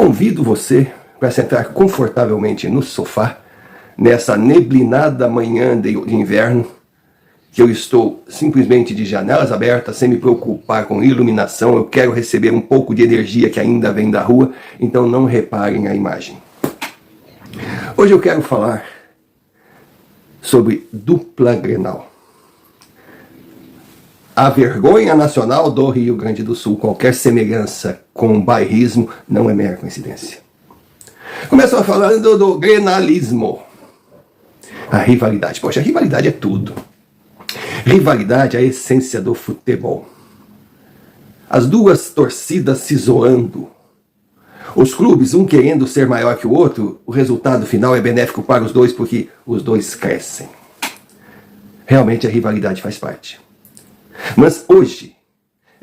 Convido você para sentar confortavelmente no sofá, nessa neblinada manhã de inverno, que eu estou simplesmente de janelas abertas, sem me preocupar com iluminação. Eu quero receber um pouco de energia que ainda vem da rua, então não reparem a imagem. Hoje eu quero falar sobre dupla Grenal. A vergonha nacional do Rio Grande do Sul. Qualquer semelhança com o bairrismo não é mera coincidência. Começo falando do grenalismo. A rivalidade. Poxa, a rivalidade é tudo. Rivalidade é a essência do futebol. As duas torcidas se zoando. Os clubes, um querendo ser maior que o outro, o resultado final é benéfico para os dois porque os dois crescem. Realmente a rivalidade faz parte. Mas hoje,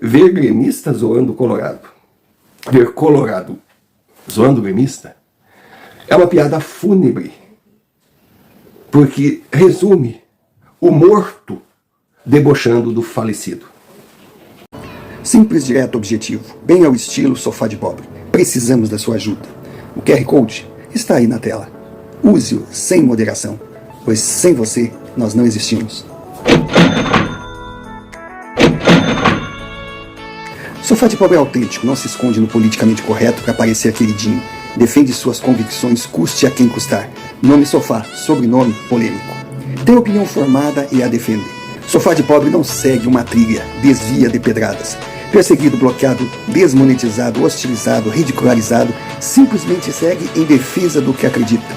ver gremista zoando Colorado, ver Colorado zoando gremista, é uma piada fúnebre, porque resume o morto debochando do falecido. Simples, direto, objetivo, bem ao estilo sofá de pobre. Precisamos da sua ajuda. O QR Code está aí na tela. Use-o sem moderação, pois sem você nós não existimos. Sofá de pobre é autêntico, não se esconde no politicamente correto para parecer queridinho. Defende suas convicções, custe a quem custar. Nome sofá, sobrenome polêmico. Tem opinião formada e a defender. Sofá de pobre não segue uma trilha, desvia de pedradas. Perseguido, bloqueado, desmonetizado, hostilizado, ridicularizado, simplesmente segue em defesa do que acredita.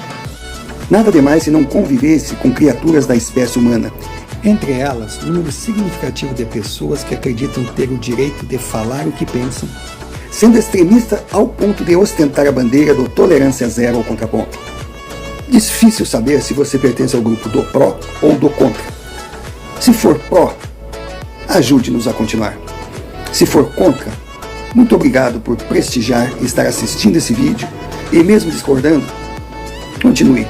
Nada demais se não convivesse com criaturas da espécie humana. Entre elas, um número significativo de pessoas que acreditam ter o direito de falar o que pensam, sendo extremista ao ponto de ostentar a bandeira do tolerância zero ao contraponto. Difícil saber se você pertence ao grupo do pró ou do contra. Se for pró, ajude-nos a continuar. Se for contra, muito obrigado por prestigiar e estar assistindo esse vídeo, e mesmo discordando, continue.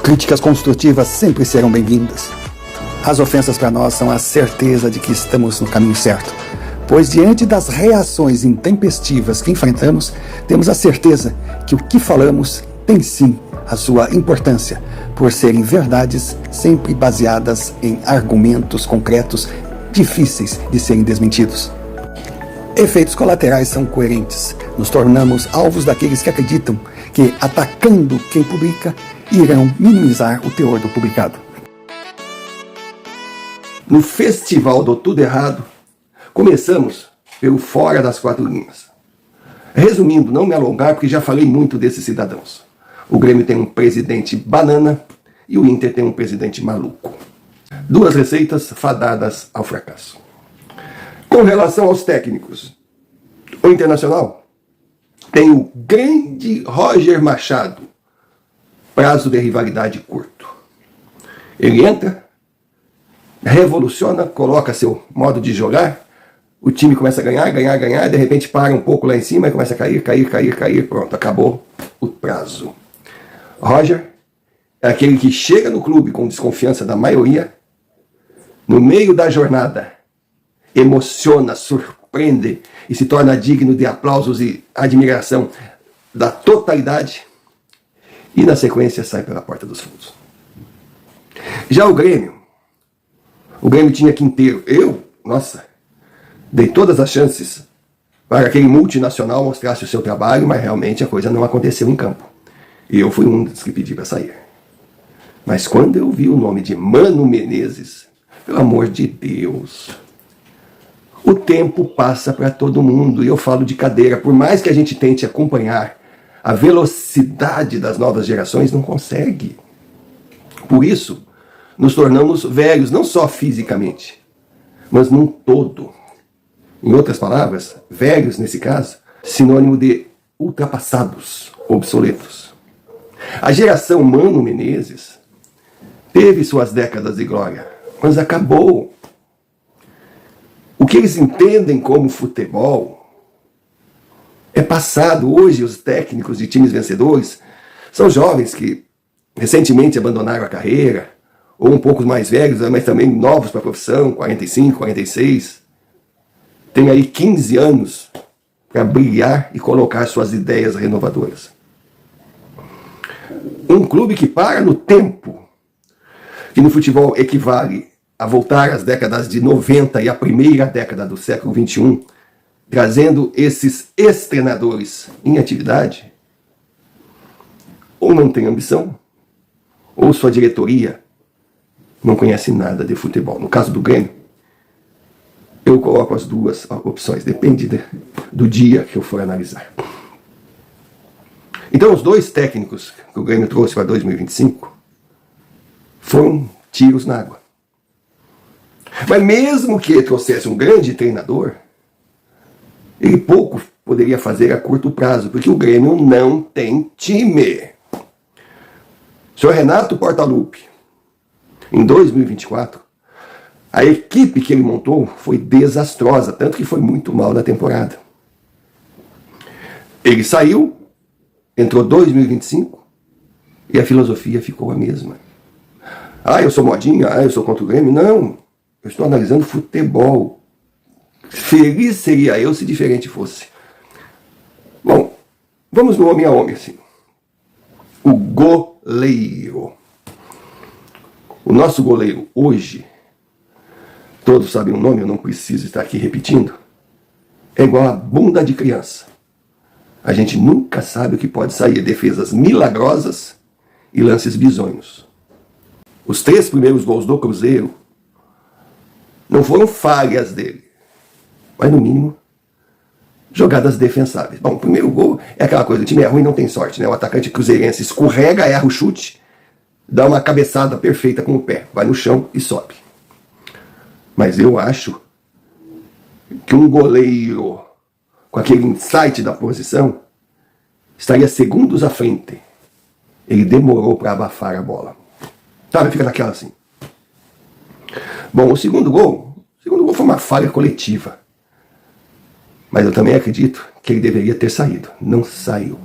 Críticas construtivas sempre serão bem-vindas. As ofensas para nós são a certeza de que estamos no caminho certo, pois diante das reações intempestivas que enfrentamos, temos a certeza que o que falamos tem sim a sua importância, por serem verdades sempre baseadas em argumentos concretos, difíceis de serem desmentidos. Efeitos colaterais são coerentes. Nos tornamos alvos daqueles que acreditam que, atacando quem publica, irão minimizar o teor do publicado. No festival do tudo errado, começamos pelo fora das quatro linhas. Resumindo, não me alongar porque já falei muito desses cidadãos. O Grêmio tem um presidente banana e o Inter tem um presidente maluco. Duas receitas fadadas ao fracasso. Com relação aos técnicos, o Internacional tem o grande Roger Machado, prazo de rivalidade curto. Ele entra, revoluciona, coloca seu modo de jogar, o time começa a ganhar, de repente para um pouco lá em cima e começa a cair, pronto, acabou o prazo. Roger é aquele que chega no clube com desconfiança da maioria, no meio da jornada, emociona, surpreende e se torna digno de aplausos e admiração da totalidade e na sequência sai pela porta dos fundos. Já o Grêmio tinha Quinteiro. Dei todas as chances para aquele multinacional mostrasse o seu trabalho, mas realmente a coisa não aconteceu em campo. E eu fui um dos que pedi para sair. Mas quando eu vi o nome de Mano Menezes, pelo amor de Deus, o tempo passa para todo mundo, e eu falo de cadeira. Por mais que a gente tente acompanhar a velocidade das novas gerações, não consegue. Por isso, nos tornamos velhos, não só fisicamente, mas num todo. Em outras palavras, velhos, nesse caso, sinônimo de ultrapassados, obsoletos. A geração Mano Menezes teve suas décadas de glória, mas acabou. O que eles entendem como futebol é passado. Hoje, os técnicos de times vencedores são jovens que recentemente abandonaram a carreira, ou um pouco mais velhos, mas também novos para a profissão, 45, 46. Tem aí 15 anos para brilhar e colocar suas ideias renovadoras. Um clube que para no tempo, que no futebol equivale a voltar às décadas de 90 e à primeira década do século XXI, trazendo esses ex-treinadores em atividade, ou não tem ambição, ou sua diretoria não conhece nada de futebol. No caso do Grêmio, eu coloco as duas opções, depende do dia que eu for analisar. Então, os dois técnicos que o Grêmio trouxe para 2025 foram tiros na água. Mas mesmo que ele trouxesse um grande treinador, ele pouco poderia fazer a curto prazo, porque o Grêmio não tem time. O senhor Renato Portaluppi, em 2024, a equipe que ele montou foi desastrosa, tanto que foi muito mal na temporada. Ele saiu, entrou 2025 e a filosofia ficou a mesma. Eu sou modinha, eu sou contra o Grêmio. Não, eu estou analisando futebol. Feliz seria eu se diferente fosse. Bom, vamos no homem a homem, assim. O goleiro. O nosso goleiro hoje, todos sabem o nome, eu não preciso estar aqui repetindo, é igual a bunda de criança. A gente nunca sabe o que pode sair. Defesas milagrosas e lances bizonhos. Os 3 primeiros gols do Cruzeiro não foram falhas dele, mas no mínimo jogadas defensáveis. Bom, o primeiro gol é aquela coisa, o time é ruim, não tem sorte, né? O atacante cruzeirense escorrega, erra o chute, dá uma cabeçada perfeita com o pé, vai no chão e sobe. Mas eu acho que um goleiro com aquele insight da posição estaria segundos à frente. Ele demorou para abafar a bola. Sabe, fica naquela assim. Bom, o segundo gol foi uma falha coletiva. Mas eu também acredito que ele deveria ter saído. Não saiu.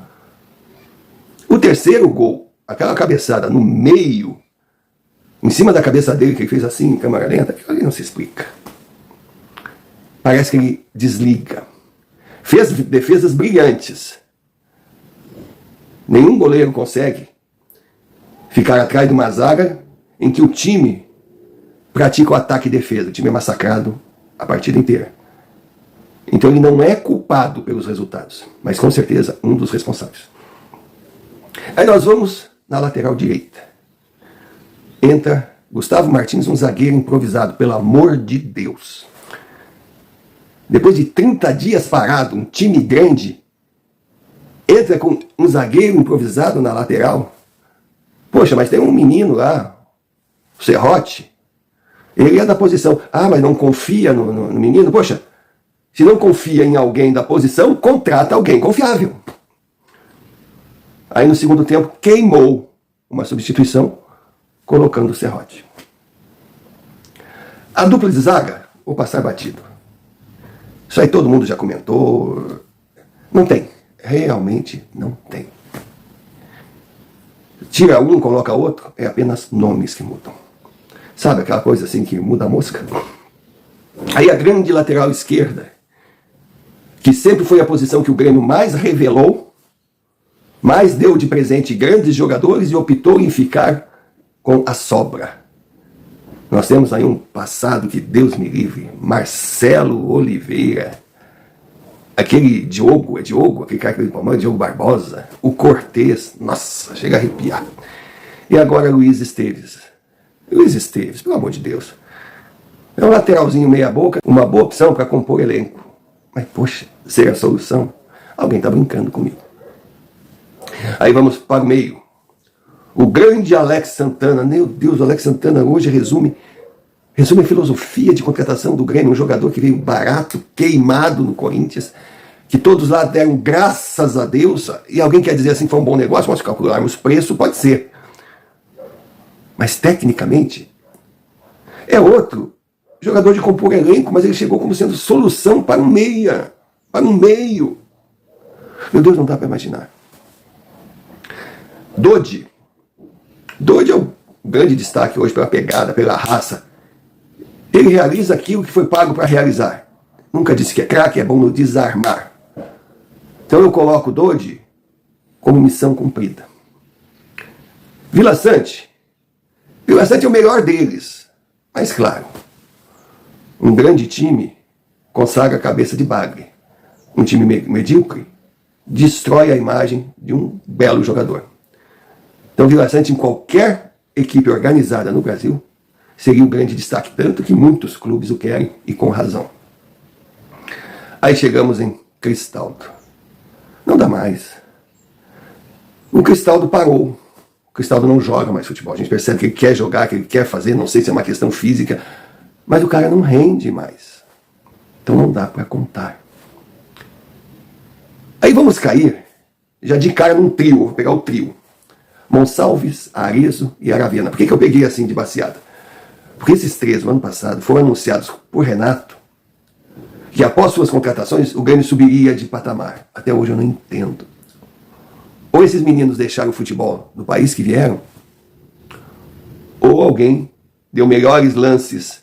O terceiro gol, aquela cabeçada no meio, em cima da cabeça dele, que ele fez assim, em câmera lenta, aquilo ali não se explica. Parece que ele desliga. Fez defesas brilhantes. Nenhum goleiro consegue ficar atrás de uma zaga em que o time pratica o ataque e defesa. O time é massacrado a partida inteira. Então ele não é culpado pelos resultados, mas com certeza um dos responsáveis. Aí nós vamos na lateral direita. Entra Gustavo Martins, um zagueiro improvisado, pelo amor de Deus. Depois de 30 dias parado, um time grande entra com um zagueiro improvisado na lateral. Poxa, mas tem um menino lá, o Serrote, ele é da posição. Mas não confia no menino? Poxa, se não confia em alguém da posição, contrata alguém confiável. Aí no segundo tempo queimou uma substituição colocando o Serrote. A dupla de zaga, vou passar batido. Isso aí todo mundo já comentou. Não tem. Realmente não tem. Tira um, coloca outro, é apenas nomes que mudam. Sabe aquela coisa assim que muda a mosca? Aí a grande lateral esquerda, que sempre foi a posição que o Grêmio mais revelou, mais deu de presente grandes jogadores e optou em ficar com a sobra. Nós temos aí um passado que Deus me livre, Marcelo Oliveira, aquele Diogo, aquele cara que veio para Diogo Barbosa, o Cortez, nossa, chega a arrepiar. E agora Luiz Esteves. Luiz Esteves, pelo amor de Deus. É um lateralzinho meia boca, uma boa opção para compor elenco. Mas poxa, ser a solução? Alguém está brincando comigo. Aí vamos para o meio. O grande Alex Santana, meu Deus, o Alex Santana hoje resume a filosofia de contratação do Grêmio, um jogador que veio barato, queimado no Corinthians, que todos lá deram graças a Deus, e alguém quer dizer assim que foi um bom negócio, nós calcularmos preço, pode ser. Mas tecnicamente, é outro jogador de compor elenco, mas ele chegou como sendo solução para um meia, para um meio. Meu Deus, não dá para imaginar. Dodi é o grande destaque hoje pela pegada, pela raça. Ele realiza aquilo que foi pago para realizar. Nunca disse que é craque, é bom no desarmar. Então eu coloco o Dodi como missão cumprida. Vila Sante. Vila Sante é o melhor deles. Mas claro, um grande time consagra a cabeça de bagre. Um time medíocre destrói a imagem de um belo jogador. Então Vila Sante, em qualquer equipe organizada no Brasil, seria um grande destaque, tanto que muitos clubes o querem, e com razão. Aí chegamos em Cristaldo. Não dá mais. O Cristaldo parou. O Cristaldo não joga mais futebol. A gente percebe que ele quer jogar, que ele quer fazer, não sei se é uma questão física, mas o cara não rende mais. Então não dá para contar. Aí vamos cair, já de cara num trio, vou pegar o trio. Monsalves, Arezzo e Aravena. Por que eu peguei assim de baseada? Porque esses três, no ano passado, foram anunciados por Renato que após suas contratações o Grêmio subiria de patamar. Até hoje eu não entendo. Ou esses meninos deixaram o futebol do país que vieram, ou alguém deu melhores lances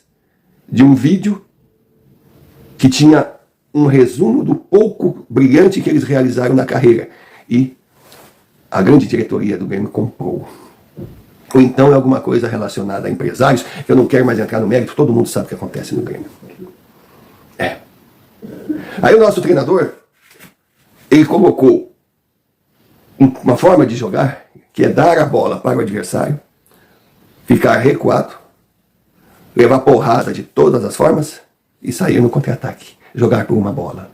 de um vídeo que tinha um resumo do pouco brilhante que eles realizaram na carreira. E a grande diretoria do Grêmio comprou. Ou então é alguma coisa relacionada a empresários, que eu não quero mais entrar no mérito, todo mundo sabe o que acontece no Grêmio. Aí o nosso treinador, ele colocou uma forma de jogar, que é dar a bola para o adversário, ficar recuado, levar porrada de todas as formas e sair no contra-ataque, jogar por uma bola.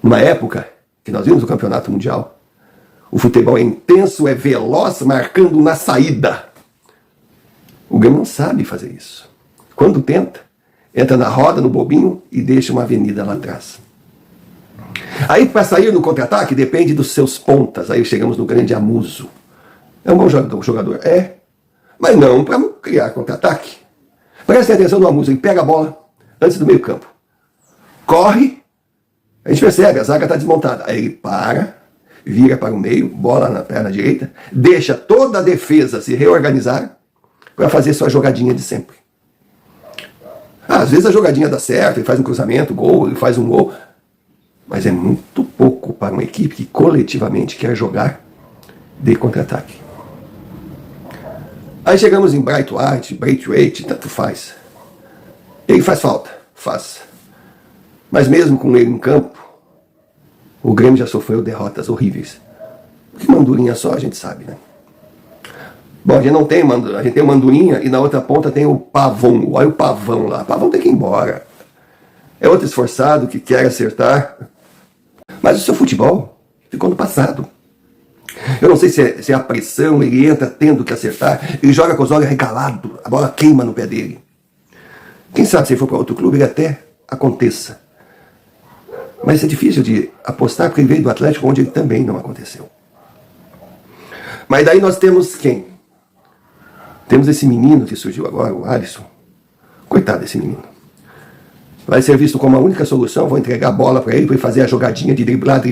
Numa época que nós vimos o Campeonato Mundial, o futebol é intenso, é veloz, marcando na saída. O Grêmio não sabe fazer isso. Quando tenta, entra na roda, no bobinho e deixa uma avenida lá atrás. Aí para sair no contra-ataque depende dos seus pontas. Aí chegamos no grande Amuso. É um bom jogador? É. Mas não para criar contra-ataque. Preste atenção no Amuso. Ele pega a bola antes do meio campo. Corre. A gente percebe, a zaga está desmontada. Aí ele para, vira para o meio, bola na perna direita, deixa toda a defesa se reorganizar para fazer sua jogadinha de sempre. Às vezes a jogadinha dá certo, ele faz um cruzamento, gol, ele faz um gol. Mas é muito pouco para uma equipe que coletivamente quer jogar de contra-ataque. Aí chegamos em Braithwaite, tanto faz. Ele faz falta, faz. Mas mesmo com ele em campo, o Grêmio já sofreu derrotas horríveis. Que mandurinha só a gente sabe, né? Bom, a gente não tem a gente tem o Mandurinha e na outra ponta tem o Pavão. Olha o Pavão lá. O Pavão tem que ir embora. É outro esforçado que quer acertar. Mas o seu futebol ficou no passado. Eu não sei se é a pressão, ele entra tendo que acertar, ele joga com os olhos regalados, a bola queima no pé dele. Quem sabe se ele for para outro clube, ele até aconteça. Mas é difícil de apostar porque ele veio do Atlético, onde ele também não aconteceu. Mas daí nós temos quem? Temos esse menino que surgiu agora, o Alisson. Coitado desse menino. Vai ser visto como a única solução, vou entregar a bola para ele fazer a jogadinha de driblar,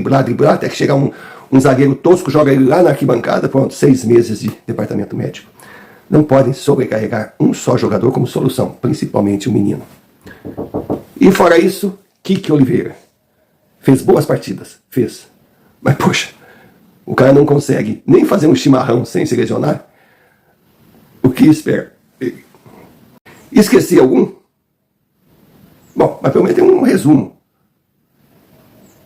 até que chegar um zagueiro tosco, joga ele lá na arquibancada, pronto, 6 meses de departamento médico. Não podem sobrecarregar um só jogador como solução, principalmente o menino. E fora isso, Kiki Oliveira. Fez boas partidas, fez. Mas poxa, o cara não consegue nem fazer um chimarrão sem se lesionar. O que espera? Esqueci algum? Bom, mas pelo menos tem um resumo.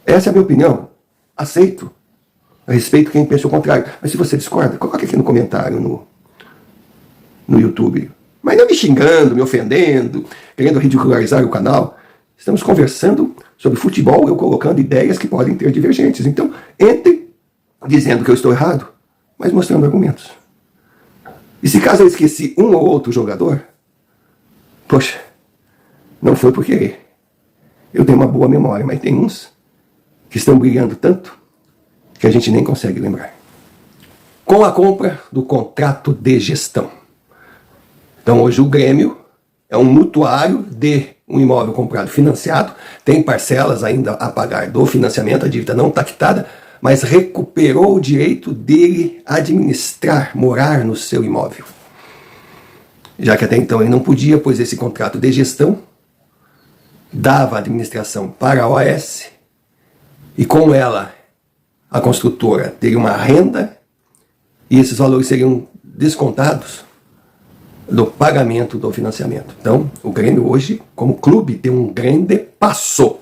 Essa é a minha opinião. Aceito. Eu respeito quem pensa o contrário. Mas se você discorda, coloque aqui no comentário no YouTube. Mas não me xingando, me ofendendo, querendo ridicularizar o canal. Estamos conversando sobre futebol, eu colocando ideias que podem ter divergentes. Então, entre dizendo que eu estou errado, mas mostrando argumentos. E se caso eu esqueci um ou outro jogador, poxa, não foi por querer. Eu tenho uma boa memória, mas tem uns que estão brilhando tanto que a gente nem consegue lembrar. Com a compra do contrato de gestão. Então hoje o Grêmio é um mutuário de um imóvel comprado financiado, tem parcelas ainda a pagar do financiamento, a dívida não está quitada, mas recuperou o direito dele administrar, morar no seu imóvel. Já que até então ele não podia, pois esse contrato de gestão dava a administração para a OAS, e como ela a construtora teria uma renda e esses valores seriam descontados do pagamento do financiamento. Então, o Grêmio hoje, como clube, tem um grande passo,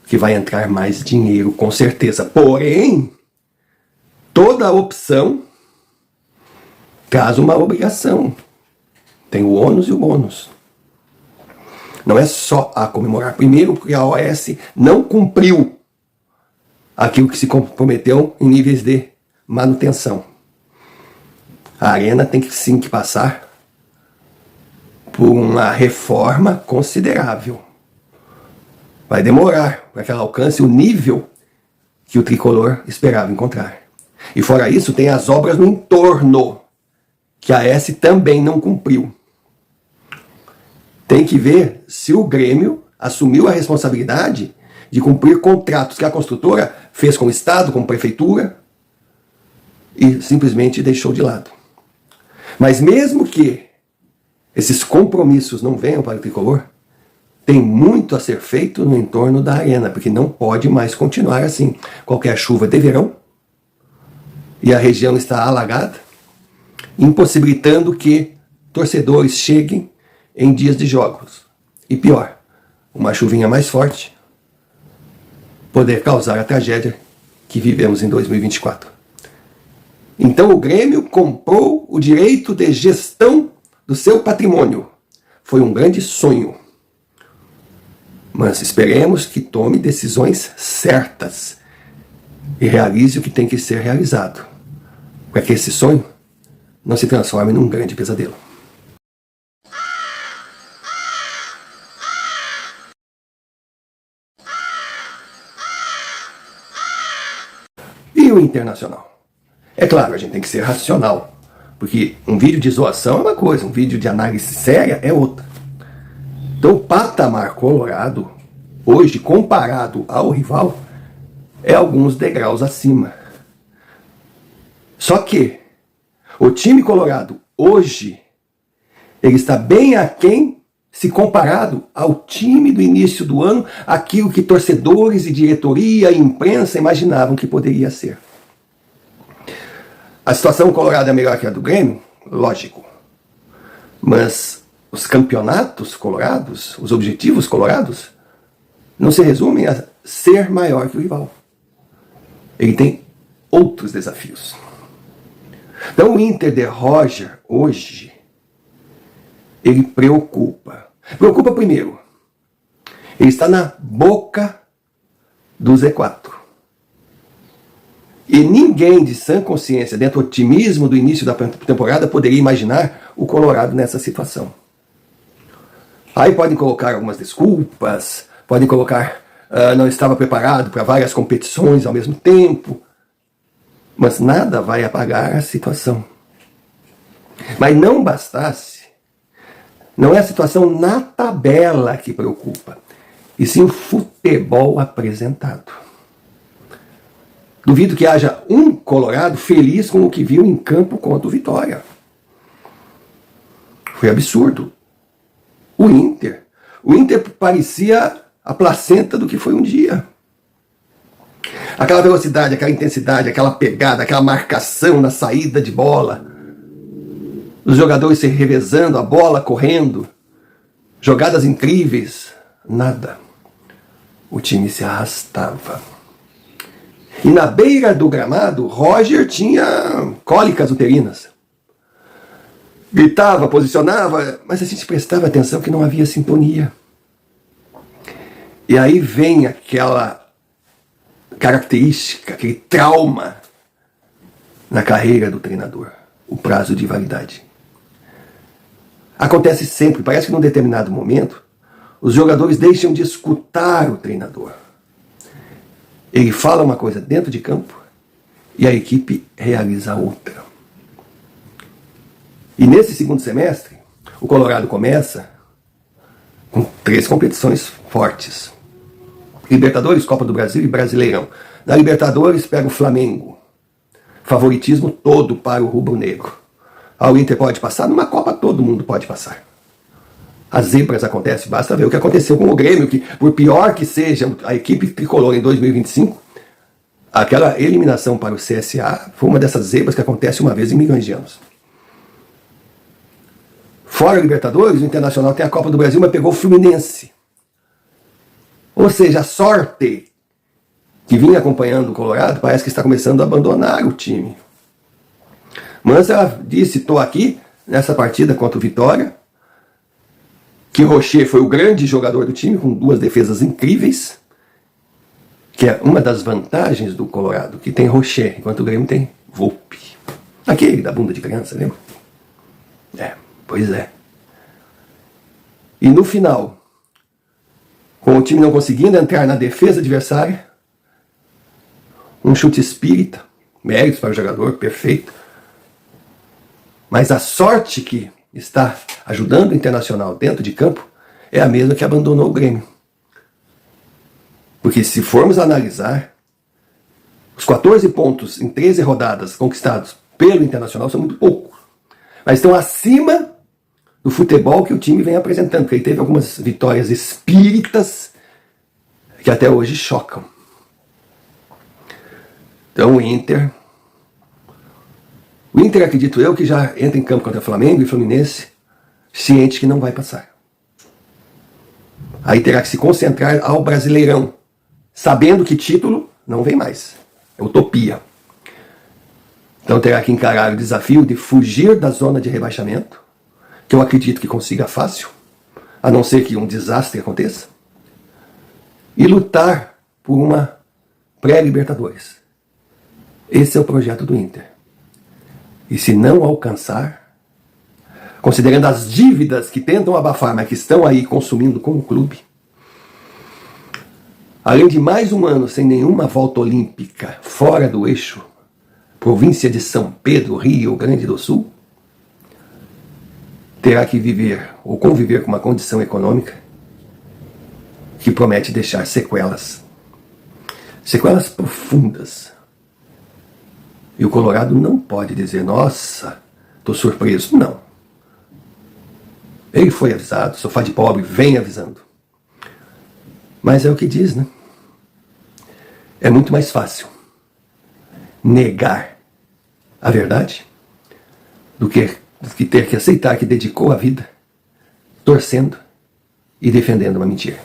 que vai entrar mais dinheiro, com certeza. Porém, toda opção traz uma obrigação. Tem o ônus e o bônus. Não é só a comemorar. Primeiro, porque a OAS não cumpriu aquilo que se comprometeu em níveis de manutenção. A Arena tem que sim que passar por uma reforma considerável. Vai demorar para que ela alcance o nível que o tricolor esperava encontrar. E fora isso, tem as obras no entorno, que a AS também não cumpriu. Tem que ver se o Grêmio assumiu a responsabilidade de cumprir contratos que a construtora fez com o Estado, com a Prefeitura, e simplesmente deixou de lado. Mas mesmo que esses compromissos não venham para o tricolor, tem muito a ser feito no entorno da Arena, porque não pode mais continuar assim. Qualquer chuva de verão, e a região está alagada, impossibilitando que torcedores cheguem em dias de jogos. E pior, uma chuvinha mais forte poder causar a tragédia que vivemos em 2024. Então o Grêmio comprou o direito de gestão do seu patrimônio. Foi um grande sonho. Mas esperemos que tome decisões certas e realize o que tem que ser realizado, para que esse sonho não se transforme num grande pesadelo. E o Internacional? É claro, a gente tem que ser racional, porque um vídeo de zoação é uma coisa, um vídeo de análise séria é outra. Então o patamar colorado, hoje, comparado ao rival, é alguns degraus acima. Só que o time colorado, hoje, ele está bem aquém se comparado ao time do início do ano, aquilo que torcedores e diretoria e imprensa imaginavam que poderia ser. A situação colorada é melhor que a do Grêmio? Lógico. Mas os campeonatos colorados, os objetivos colorados, não se resumem a ser maior que o rival. Ele tem outros desafios. Então o Inter de Roger, hoje, ele preocupa. Preocupa primeiro, ele está na boca do Z4. E ninguém de sã consciência, dentro do otimismo do início da temporada, poderia imaginar o Colorado nessa situação. Aí podem colocar algumas desculpas, podem colocar não estava preparado para várias competições ao mesmo tempo, mas nada vai apagar a situação. Mas não bastasse, não é a situação na tabela que preocupa, e sim o futebol apresentado. Duvido que haja um colorado feliz com o que viu em campo contra o Vitória. Foi absurdo. O Inter parecia a placenta do que foi um dia. Aquela velocidade, aquela intensidade, aquela pegada, aquela marcação na saída de bola. Os jogadores se revezando, a bola correndo. Jogadas incríveis. Nada. O time se arrastava. E na beira do gramado, Roger tinha cólicas uterinas. Gritava, posicionava, mas a gente prestava atenção que não havia sintonia. E aí vem aquela característica, aquele trauma na carreira do treinador, o prazo de validade. Acontece sempre, parece que num determinado momento, os jogadores deixam de escutar o treinador. Ele fala uma coisa dentro de campo e a equipe realiza outra. E nesse segundo semestre, o Colorado começa com 3 competições fortes. Libertadores, Copa do Brasil e Brasileirão. Na Libertadores pega o Flamengo. Favoritismo todo para o rubro-negro. O Inter pode passar, numa Copa todo mundo pode passar. As zebras acontecem, basta ver o que aconteceu com o Grêmio, que por pior que seja a equipe tricolor em 2025, aquela eliminação para o CSA foi uma dessas zebras que acontece uma vez em milhões de anos. Fora a Libertadores, o Internacional tem a Copa do Brasil, mas pegou o Fluminense. Ou seja, a sorte que vinha acompanhando o Colorado parece que está começando a abandonar o time. Mansa disse, estou aqui nessa partida contra o Vitória, que Rocher foi o grande jogador do time, com 2 defesas incríveis, que é uma das vantagens do Colorado, que tem Rocher, enquanto o Grêmio tem Volpi. Aquele da bunda de criança, lembra? Pois é. E no final, com o time não conseguindo entrar na defesa adversária, um chute espírita, méritos para o jogador, perfeito. Mas a sorte que está ajudando o Internacional dentro de campo é a mesma que abandonou o Grêmio. Porque se formos analisar, os 14 pontos em 13 rodadas conquistados pelo Internacional são muito poucos. Mas estão acima do futebol que o time vem apresentando, porque ele teve algumas vitórias espíritas que até hoje chocam. Então o Inter, acredito eu, que já entra em campo contra Flamengo e Fluminense, ciente que não vai passar. Aí terá que se concentrar ao Brasileirão, sabendo que título não vem mais. É utopia. Então terá que encarar o desafio de fugir da zona de rebaixamento, que eu acredito que consiga fácil, a não ser que um desastre aconteça, e lutar por uma pré-Libertadores. Esse é o projeto do Inter. E se não alcançar, considerando as dívidas que tentam abafar, mas que estão aí consumindo com o clube, além de mais um ano sem nenhuma volta olímpica fora do eixo, província de São Pedro, Rio Grande do Sul, terá que viver ou conviver com uma condição econômica que promete deixar sequelas. Sequelas profundas. E o Colorado não pode dizer, nossa, estou surpreso. Não. Ele foi avisado, sofá de pobre vem avisando. Mas é o que diz, né? É muito mais fácil negar a verdade do que ter que aceitar que dedicou a vida torcendo e defendendo uma mentira.